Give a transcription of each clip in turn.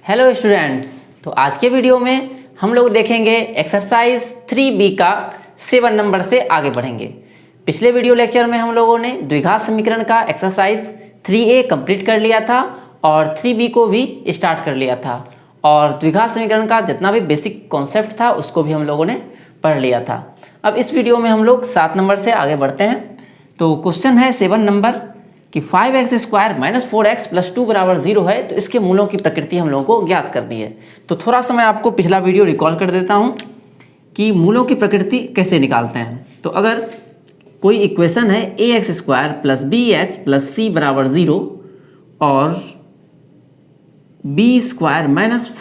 Hello students, तो आज के वीडियो में हम लोग देखेंगे एक्सरसाइज 3B का 7 नंबर से आगे बढ़ेंगे। पिछले वीडियो लेक्चर में हम लोगों ने द्विघात समीकरण का एक्सरसाइज 3A कंप्लीट कर लिया था और 3B को भी स्टार्ट कर लिया था और द्विघात समीकरण का जितना भी बेसिक कॉन्सेप्ट था उसको भी हम लोगों ने पढ़ लिया था। अब इस वीडियो में हम लोग 7 नंबर से आगे बढ़ते हैं। तो क्वेश्चन है 7 नंबर कि 5x² - 4x + 2 = 0 है, तो इसके मूलों की प्रकृति हम लोगों को ज्ञात करनी है। तो थोड़ा सा मैं आपको पिछला वीडियो रिकॉल कर देता हूं कि मूलों की प्रकृति कैसे निकालते हैं। तो अगर कोई इक्वेशन है ax² + bx + c = 0 और b² -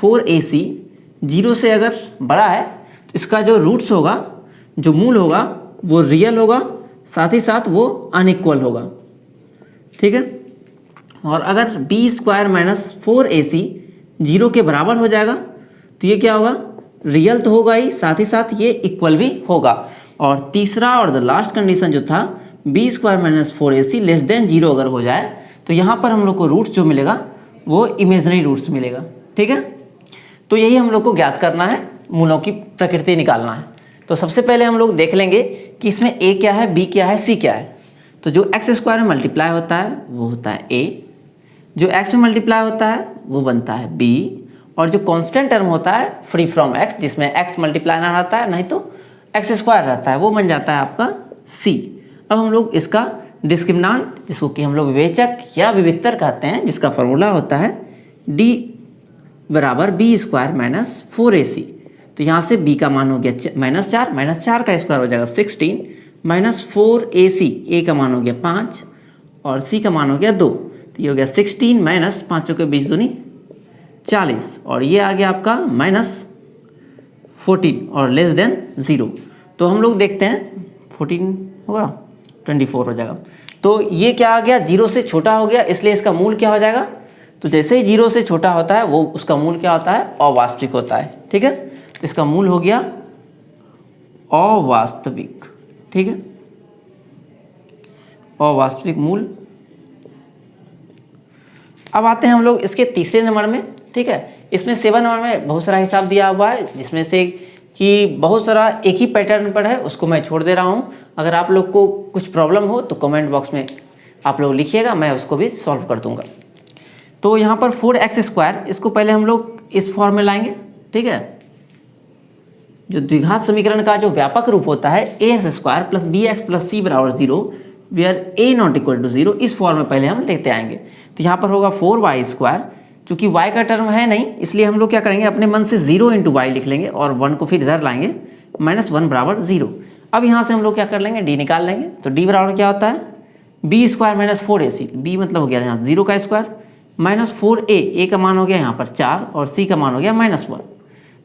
4ac 0 से अगर बड़ा है तो इसका जो रूट्स होगा, जो मूल होगा वो रियल होगा, साथ ही साथ वो अनइक्वल होगा। ठीक है। और अगर b² - 4ac 0 के बराबर हो जाएगा तो ये क्या होगा, रियल तो होगा ही, साथ ये इक्वल भी होगा। और तीसरा और द लास्ट कंडीशन जो था b² - 4ac < 0 अगर हो जाए तो यहाँ पर हम लोग को रूट्स जो मिलेगा वो इमेजनरी रूट्स मिलेगा। ठीक है। तो यही हम लोग को ज्ञात करना है, मूलों की प्रकृति निकालना है। तो सबसे पहले हम लोग देख लेंगे कि इसमें a क्या है, b क्या है, c क्या है। तो जो x² में मल्टीप्लाई होता है वो होता है a, जो x में मल्टीप्लाई होता है वो बनता है b, और जो कांस्टेंट टर्म होता है फ्री फ्रॉम x, जिसमें x मल्टीप्लाई ना रहता है नहीं तो x² रहता है, वो बन जाता है आपका c। अब हम लोग इसका डिस्क्रिमिनेंट, जिसको कि हम लोग विवेचक या विविक्तर कहते हैं, जिसका फॉर्मूला होता है d = b² - 4ac। तो यहाँ से b का मान हो गया -4 का स्क्वायर हो जाएगा 16 -4ac, a का मान हो गया 5 और c का मान हो गया 2। तो ये हो गया 16 - 5 के 20 दूनी 40 और ये आ गया आपका -14 और < 0। तो हम लोग देखते हैं 14 होगा 24 हो जाएगा। तो ये क्या आ गया, 0 से छोटा हो गया, इसलिए इसका मूल क्या हो जाएगा। तो जैसे ही 0 से छोटा होता है वो उसका मूल क्या होता है, अवास्तविक होता है। ठीक है। तो इसका मूल हो गया अवास्तविक। ठीक है, अवास्तविक मूल। अब आते हैं हम लोग इसके तीसरे नंबर में। ठीक है। इसमें 7 नंबर में बहुत सारा हिसाब दिया हुआ है, जिसमें से कि बहुत सारा एक ही पैटर्न पर है, उसको मैं छोड़ दे रहा हूँ। अगर आप लोग को कुछ प्रॉब्लम हो तो कमेंट बॉक्स में आप लोग लिखिएगा, मैं उसको भी सॉल्व कर दूंगा। तो यहाँ पर 4x², इसको पहले हम लोग इस फॉर्म में लाएंगे। ठीक है। जो द्विघात समीकरण का जो व्यापक रूप होता है ax² + bx + c = 0 where a ≠ 0, इस फॉर्म में पहले हम लेते आएंगे। तो यहाँ पर होगा 4y², चूँकि y का टर्म है नहीं इसलिए हम लोग क्या करेंगे, अपने मन से 0 × y लिख लेंगे और 1 को फिर इधर लाएंगे, -1 = 0। अब यहाँ से हम लोग क्या कर लेंगे, d निकाल लेंगे। तो d बराबर क्या होता है, b² - 4ac, b मतलब हो गया यहाँ 0 का स्क्वायर -4a, a का मान हो गया यहाँ पर 4 और c का मान हो गया -1।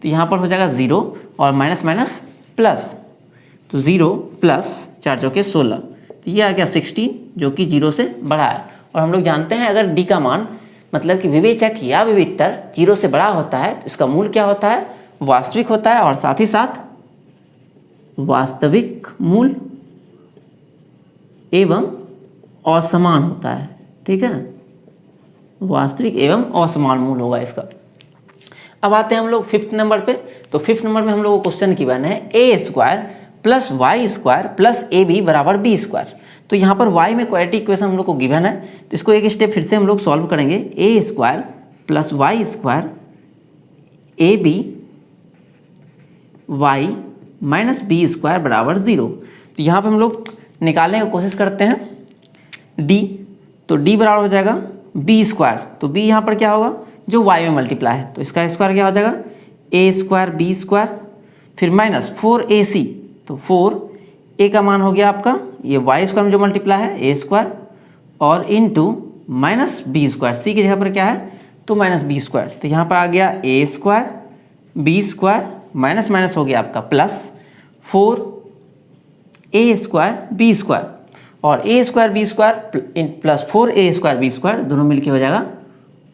तो यहाँ पर हो जाएगा 0 और माइनस प्लस, तो 0 + 4 × 16, तो ये आ गया 16 जो कि 0 से बड़ा है। और हम लोग जानते हैं अगर d का मान मतलब कि विवेचक या विविक्तर 0 से बड़ा होता है तो इसका मूल क्या होता है, वास्तविक होता है, और साथ ही साथ वास्तविक मूल एवं असमान होता है। ठीक है, वास्तविक एवं असमान मूल होगा इसका। अब आते हैं हम लोग 5th नंबर पे। तो 5th नंबर में हम लोग को क्वेश्चन गिवन है a² + y² + ab = b²। तो यहाँ पर y में क्वाड्रेटिक इक्वेशन हम लोग को गिवन है, तो इसको एक स्टेप फिर से हम लोग सॉल्व करेंगे। a² + y² ab y - b² = 0। तो यहाँ पे हम लोग निकालने की कोशिश करते हैं d। तो d बराबर हो जाएगा b², तो b यहाँ पर क्या होगा, जो y में मल्टीप्लाई है, तो इसका स्क्वायर क्या हो जाएगा a² b², फिर -4ac, तो 4a का मान हो गया आपका ये y² में जो मल्टीप्लाई है a² और इनटू -b², c की जगह पर क्या है तो -b²। तो यहाँ पर आ गया a² b² माइनस हो गया आपका प्लस 4a² b² और a² b² plus 4a² b² दोनों मिलके हो जाएगा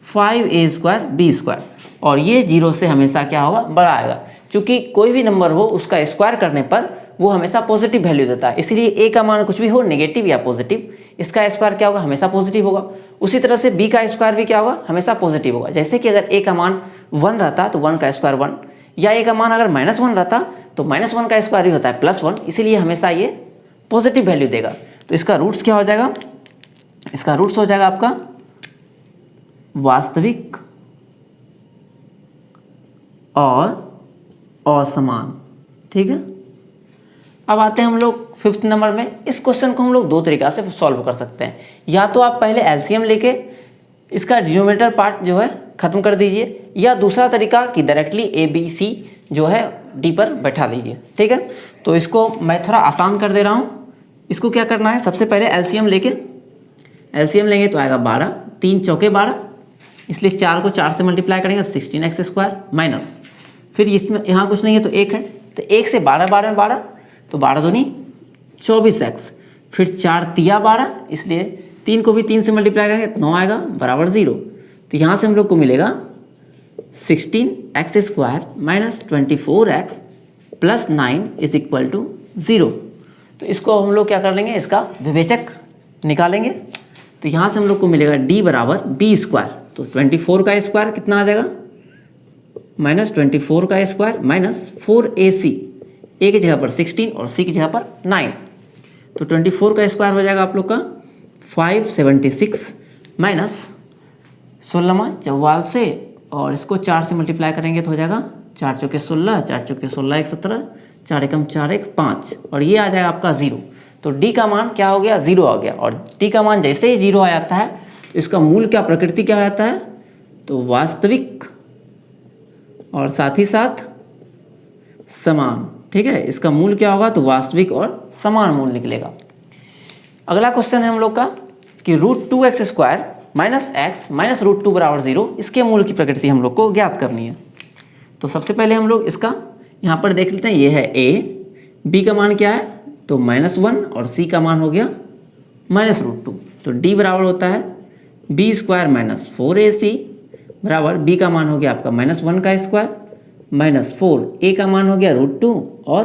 5a² b²। और ये 0 से हमेशा क्या होगा, बड़ा आएगा, क्योंकि कोई भी नंबर हो उसका स्क्वायर करने पर वो हमेशा पॉजिटिव वैल्यू देता है। इसलिए a का मान कुछ भी हो, नेगेटिव या पॉजिटिव, इसका स्क्वायर क्या होगा, हमेशा पॉजिटिव होगा। उसी तरह से b का स्क्वायर भी क्या होगा, हमेशा पॉजिटिव होगा। जैसे कि अगर a का मान 1 रहता तो 1 का स्क्वायर 1, या ए का मान अगर -1 रहता तो -1 का स्क्वायर ही होता है +1, इसीलिए हमेशा ये पॉजिटिव वैल्यू देगा। तो इसका रूट्स क्या हो जाएगा, इसका रूट्स हो जाएगा आपका वास्तविक और असमान। ठीक है, अब आते हैं हम लोग 5th नंबर में। इस क्वेश्चन को हम लोग दो तरीक़ा से सॉल्व कर सकते हैं। या तो आप पहले एलसीएम लेके इसका डिनोमिनेटर पार्ट जो है ख़त्म कर दीजिए, या दूसरा तरीका कि डायरेक्टली ए बी सी जो है डी पर बैठा दीजिए। ठीक है, तो इसको मैं थोड़ा आसान कर दे रहा हूँ। इसको क्या करना है, सबसे पहले एलसीएम लेंगे तो आएगा 12, 3 चौके 12, इसलिए 4 को 4 से मल्टीप्लाई करेंगे 16x² माइनस, फिर इसमें यहाँ कुछ नहीं है तो 1 है, तो 1 से 12 12 12, तो 12 दूनी 24x, फिर 4 तिया 12, इसलिए 3 को भी 3 से मल्टीप्लाई करेंगे तो 9 आएगा बराबर 0। तो यहाँ से हम लोग को मिलेगा 16x² minus 24x plus 9 is equal to 0। तो इसको हम लोग क्या कर लेंगे, इसका विवेचक निकालेंगे। तो यहाँ से हम लोग को मिलेगा d बराबर b², तो 24 का स्क्वायर कितना आ जाएगा, माइनस 24 का स्क्वायर माइनस 4ac, ए की जगह पर 16 और सी की जगह पर 9, तो 24 का स्क्वायर हो जाएगा आप लोग का 576 माइनस 16 44 से, और इसको 4 से मल्टीप्लाई करेंगे तो हो जाएगा 4 चौके 16, 4 चौके 16 1 17, 4 एकम 4 1 5, और ये आ जाएगा आपका 0। तो d का मान क्या हो गया, 0 आ गया। और d का मान जैसे ही 0 आ जाता है तो इसका मूल क्या प्रकृति क्या हो जाता है, तो वास्तविक और साथ ही साथ समान। ठीक है, इसका मूल क्या होगा, तो वास्तविक और समान मूल निकलेगा। अगला क्वेश्चन है हम लोग का कि √2x² माइनस x माइनस √2 बराबर 0, इसके मूल की प्रकृति हम लोग को ज्ञात करनी है। तो सबसे पहले हम लोग इसका यहाँ पर देख लेते हैं, ये है a, b का मान क्या है, तो -1, और c का मान हो गया -√2। तो d बराबर होता है b² माइनस 4ac बराबर b का मान हो गया आपका -1 का स्क्वायर माइनस 4, a का मान हो गया √2 और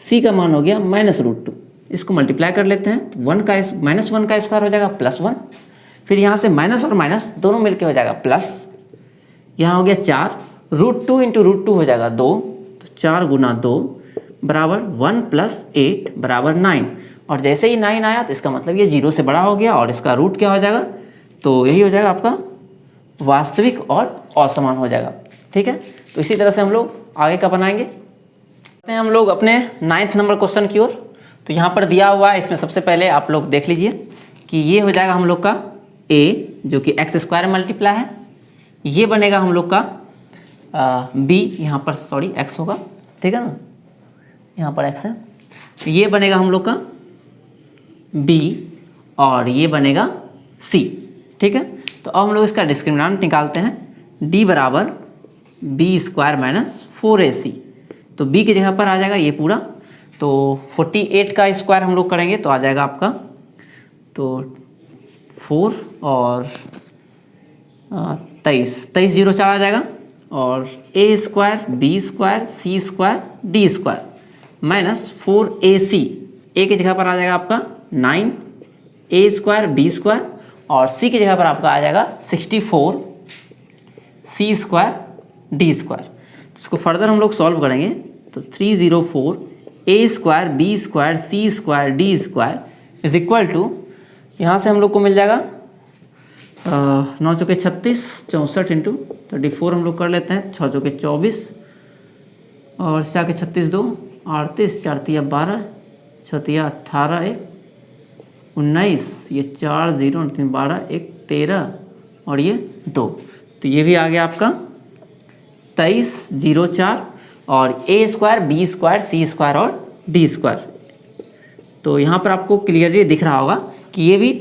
c का मान हो गया -√2। इसको मल्टीप्लाई कर लेते हैं तो -1 का स्क्वायर हो जाएगा +1, फिर यहाँ से माइनस और माइनस दोनों मिलके हो जाएगा प्लस, यहाँ हो गया 4, √2 इंटू √2 हो जाएगा 2, तो 4 गुना 2 बराबर 1 + 8 बराबर 9, और जैसे ही 9 आया तो इसका मतलब ये 0 से बड़ा हो गया, और इसका रूट क्या हो जाएगा, तो यही हो जाएगा आपका वास्तविक और असमान हो जाएगा। ठीक है, तो इसी तरह से हम लोग आगे का बनाएंगे। हम लोग अपने 9th नंबर क्वेश्चन की ओर। तो यहाँ पर दिया हुआ है, इसमें सबसे पहले आप लोग देख लीजिए कि ये हो जाएगा हम लोग का a जो कि x² मल्टीप्लाई है, ये बनेगा हम लोग का b, यहाँ पर सॉरी x होगा, ठीक है ना, यहाँ पर x है, तो ये बनेगा हम लोग का b और ये बनेगा c। ठीक है, तो अब हम लोग इसका डिस्क्रिमिनेंट निकालते हैं, d बराबर b² माइनस 4ac, तो b की जगह पर आ जाएगा ये पूरा, तो 48 का स्क्वायर हम लोग करेंगे तो आ जाएगा आपका तो 4 और 23 0 4 आ जाएगा, और a² b² c² d² minus 4ac, a की जगह पर आ जाएगा आपका 9, a² b² और c की जगह पर आपका आ जाएगा 64 c² d²। इसको फर्दर हम लोग सॉल्व करेंगे तो 304 a² b² c² d² is equal to, यहाँ से हम लोग को मिल जाएगा 9 चौके 36, 64 इंटू 34 हम लोग कर लेते हैं, 6 चौके 24 और 4 के 36 2 38, 4 तिया 12, 6 तिया 18 1 19, ये 4 0 3 12 1 13 और ये 2, तो ये भी आ गया आपका 23 0 4 और a² b² c² और d²। तो यहाँ पर आपको क्लियरली दिख रहा होगा कि ये भी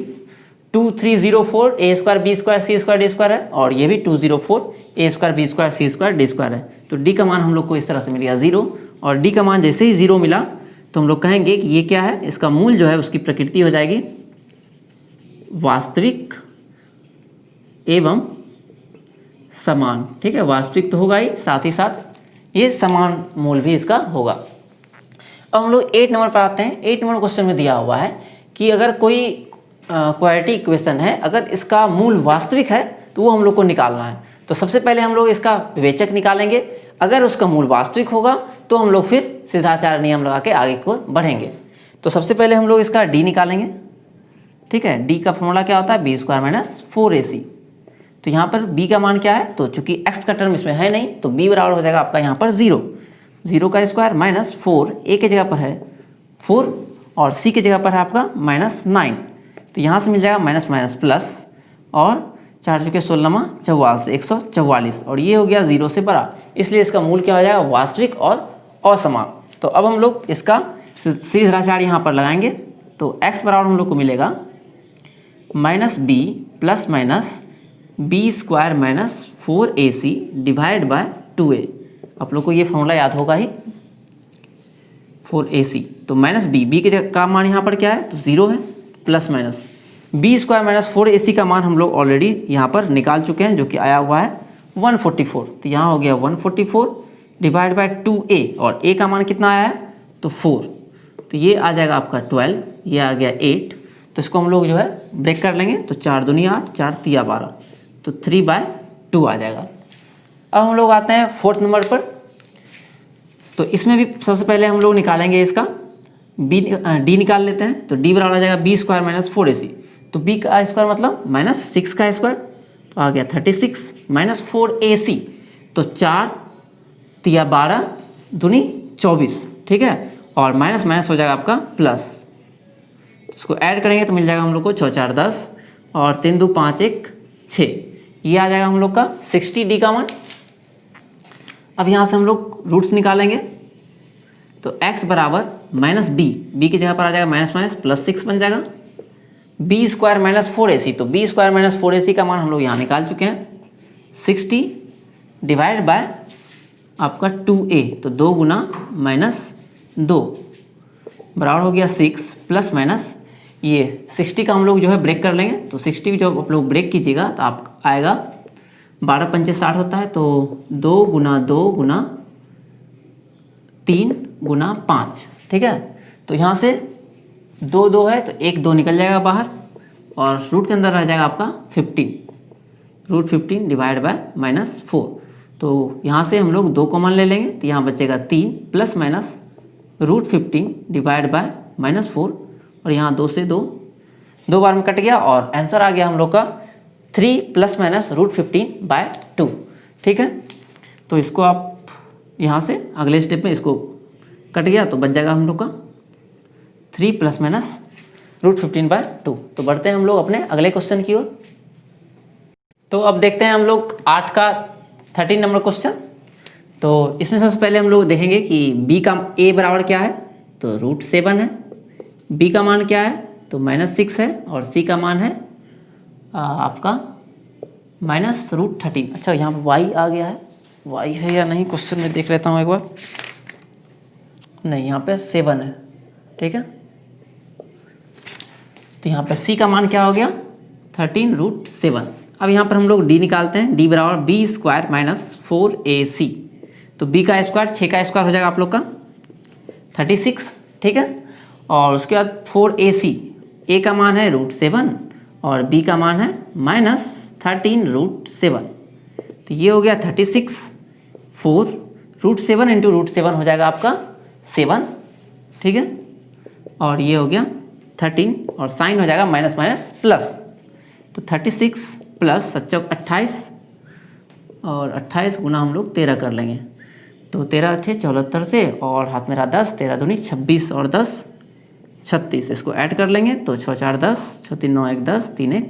2304 a² b² c² d² है, और ये भी 204 a² b² c² d² है। तो d का मान हम लोग को इस तरह से मिल गया 0, और d का मान जैसे ही 0 मिला तो हम लोग कहेंगे कि ये क्या है, इसका मूल जो है उसकी प्रकृति हो जाएगी वास्तविक एवं समान। ठीक है, वास्तविक तो होगा ही, साथ ही साथ ये समान मूल भी इसका होगा। अब हम लोग 8 नंबर पर आते हैं। 8 नंबर क्वेश्चन में दिया हुआ है कि अगर कोई क्वाड्रेटिक इक्वेशन है, अगर इसका मूल वास्तविक है तो वो हम लोग को निकालना है। तो सबसे पहले हम लोग इसका विवेचक निकालेंगे। अगर उसका मूल वास्तविक होगा तो हम लोग फिर सिद्धाचार्य नियम लगा के आगे को बढ़ेंगे। तो सबसे पहले हम लोग इसका डी निकालेंगे। ठीक है, डी का फॉर्मूला क्या होता है, बी स्क्वायर माइनस 4ac। तो यहाँ पर b का मान क्या है, तो चूंकि x का टर्म इसमें है नहीं तो b बराबर हो जाएगा आपका यहाँ पर 0 का स्क्वायर माइनस 4, a के जगह पर है 4 और c के जगह पर है आपका -9। तो यहाँ से मिल जाएगा माइनस माइनस प्लस और 4 चुके 16 44 144 और ये हो गया 0 से बड़ा, इसलिए इसका मूल क्या हो जाएगा, वास्तविक और असमान। तो अब हम लोग इसका सीधाचार्य यहाँ पर लगाएंगे। तो x बराबर हम लोग को मिलेगा -b plus minus B square minus 4ac divide by 2a। आप लोग को ये फॉर्मूला याद होगा ही, 4ac। तो माइनस बी के का मान यहाँ पर क्या है, तो 0 है, plus minus B square minus 4ac का मान हम लोग ऑलरेडी यहाँ पर निकाल चुके हैं, जो कि आया हुआ है 144। तो यहाँ हो गया 144 डिवाइड बाय 2a और a का मान कितना आया है, तो 4। तो ये आ जाएगा आपका 12, ये आ गया 8। तो इसको हम लोग जो है ब्रेक कर लेंगे। तो 4 दूनी 8, 4 तिया 12, तो 3/2 आ जाएगा। अब हम लोग आते हैं 4th नंबर पर। तो इसमें भी सबसे पहले हम लोग निकालेंगे इसका डी निकाल लेते हैं। तो डी बराबर आ जाएगा बी स्क्वायर माइनस 4ac। तो बी का स्क्वायर मतलब -6 का स्क्वायर, तो आ गया 36 माइनस 4ac। तो 4 तिया 12 दूनी 24, ठीक है, और माइनस माइनस हो जाएगा आपका प्लस। इसको ऐड करेंगे तो मिल जाएगा हम लोग को 6 4 10 और 3 2 5 1 6। ये आ जाएगा हम लोग का 60 डी का मान। अब यहाँ से हम लोग रूट्स निकालेंगे। तो x बराबर माइनस बी की जगह पर आ जाएगा माइनस माइनस प्लस 6 बन जाएगा, बी स्क्वायर माइनस 4ac। तो बी स्क्वायर माइनस 4ac का मान हम लोग यहाँ निकाल चुके हैं, 60 डिवाइड बाय आपका 2a। तो 2 गुना -2 बराबर हो गया 6 प्लस माइनस ये 60 का हम लोग जो है ब्रेक कर लेंगे। तो 60 जब आप लोग ब्रेक कीजिएगा तो आप आएगा 12 पंचे 60 होता है। तो 2 गुना 2 गुना 3 गुना 5, ठीक है। तो यहाँ से 2 2 है तो 1 2 निकल जाएगा बाहर और रूट के अंदर रह जाएगा आपका 15, रूट 15 डिवाइड बाय -4। तो यहाँ से हम लोग 2 कॉमन ले लेंगे तो यहाँ बचेगा 3 plus minus root 15 divide by -4 और यहाँ 2 से 2 बार में कट गया और आंसर आ गया हम लोग का 3 प्लस माइनस रूट 15/2, ठीक है। तो इसको आप यहाँ से अगले स्टेप में इसको कट गया तो बच जाएगा हम लोग का 3 प्लस माइनस रूट 15/2। तो बढ़ते हैं हम लोग अपने अगले क्वेश्चन की ओर। तो अब देखते हैं हम लोग 8 का 13 नंबर क्वेश्चन। तो इसमें सबसे पहले हम लोग देखेंगे कि b का a बराबर क्या है, तो √7 है। b का मान क्या है, तो -6 है और c का मान है आपका -√13। अच्छा, यहाँ पर y आ गया है, y है या नहीं क्वेश्चन में देख लेता हूँ एक बार। नहीं, यहाँ पे 7 है, ठीक है। तो यहाँ पर c का मान क्या हो गया, 13√7। अब यहाँ पर हम लोग d निकालते हैं। d बराबर b स्क्वायर माइनस 4ac। तो b का स्क्वायर 6 का स्क्वायर हो जाएगा आप लोग का 36, ठीक है। और उसके बाद 4ac, a का मान है √7 और b का मान है -13√7। तो ये हो गया 36, 4 √7 इंटू √7 हो जाएगा आपका 7, ठीक है। और ये हो गया 13 और साइन हो जाएगा माइनस माइनस प्लस। तो 36 प्लस 7 28 और 28 गुना हम लोग 13 कर लेंगे। तो 13 थे 74 से और हाथ मेरा 10, 13 दूनी 26 और 10 36। इसको ऐड कर लेंगे तो 6 4 10, 6 3 9 1 10, 3 1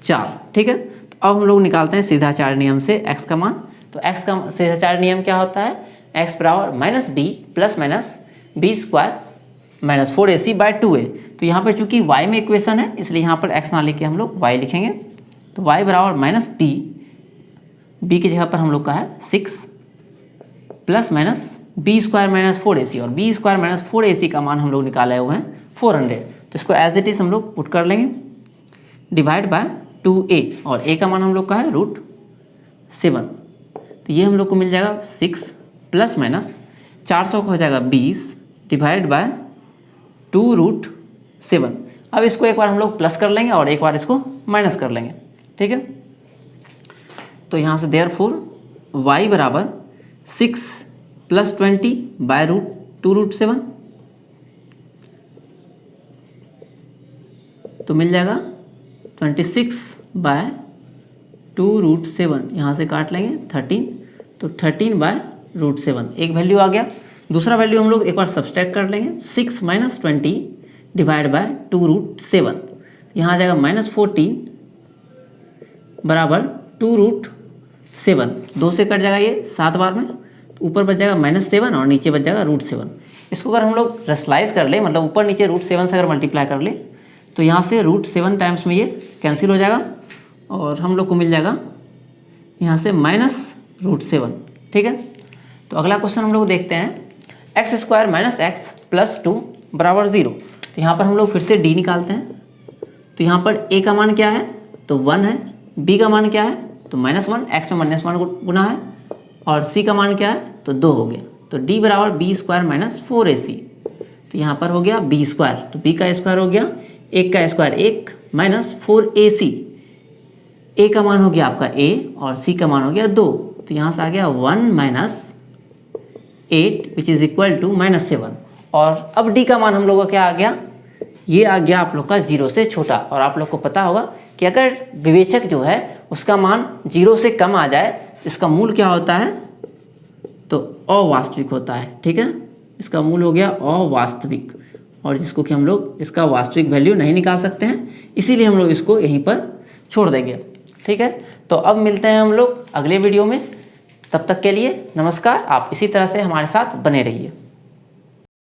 4, ठीक है। तो अब हम लोग निकालते हैं सीधाचार्य नियम से x का मान। तो x का सीधाचार्य नियम क्या होता है, x बराबर -b plus minus B square minus 4ac/2a। तो यहाँ पर चूंकि y में इक्वेशन है इसलिए यहाँ पर x ना लिखे हम लोग y लिखेंगे। तो y बराबर -b की जगह पर हम लोग का है 6 plus minus B square minus 4ac और बी स्क्वायर माइनस 4ac का मान हम लोग निकाले हुए हैं 400। तो इसको एज इट इज हम लोग पुट कर लेंगे डिवाइड बाय 2a और a का मान हम लोग का है √7। तो ये हम लोग को मिल जाएगा 6 प्लस माइनस 400 का हो जाएगा 20 डिवाइड बाय 2√7। अब इसको एक बार हम लोग प्लस कर लेंगे और एक बार इसको माइनस कर लेंगे, ठीक है। तो यहाँ से देयरफॉर y बराबर 6 + 20/√2√7, तो मिल जाएगा 26/2√7, यहाँ से काट लेंगे 13, तो 13/√7 एक वैल्यू आ गया। दूसरा वैल्यू हम लोग एक बार सब्सट्रैक्ट कर लेंगे, 6 - 20 / 2√7, यहाँ आ जाएगा -14 बराबर 2√7, 2 से कट जाएगा ये 7 बार में, ऊपर बच जाएगा -7 और नीचे बच जाएगा √7। इसको अगर हम लोग रेशनलाइज कर ले, मतलब ऊपर नीचे √7 से अगर मल्टीप्लाई कर ले, तो यहाँ से √7 टाइम्स में ये कैंसिल हो जाएगा और हम लोग को मिल जाएगा यहाँ से -√7। ठीक है, तो अगला क्वेश्चन हम लोग देखते हैं, x² - x + 2 बराबर 0। तो यहाँ पर हम लोग फिर से d निकालते हैं। तो यहाँ पर a का मान क्या है, तो 1 है, b का मान क्या है, तो -1, x में -1 गुना है, और c का मान क्या है, तो 2 हो गया। तो d बराबर b² - 4ac, तो यहाँ पर हो गया b², तो b का स्क्वायर हो गया 1 का स्क्वायर 1 -4ac, a का मान हो गया आपका a और c का मान हो गया 2, तो यहाँ से आ गया 1 - 8 विच इज़ इक्वल टू -7। और अब d का मान हम लोग का क्या आ गया, ये आ गया आप लोग का 0 से छोटा। और आप लोग को पता होगा कि अगर विवेचक जो है उसका मान 0 से कम आ जाए, इसका मूल क्या होता है, तो अवास्तविक होता है। ठीक है, इसका मूल हो गया अवास्तविक, और जिसको कि हम लोग इसका वास्तविक वैल्यू नहीं निकाल सकते हैं, इसीलिए हम लोग इसको यहीं पर छोड़ देंगे। ठीक है, तो अब मिलते हैं हम लोग अगले वीडियो में, तब तक के लिए नमस्कार। आप इसी तरह से हमारे साथ बने रहिए।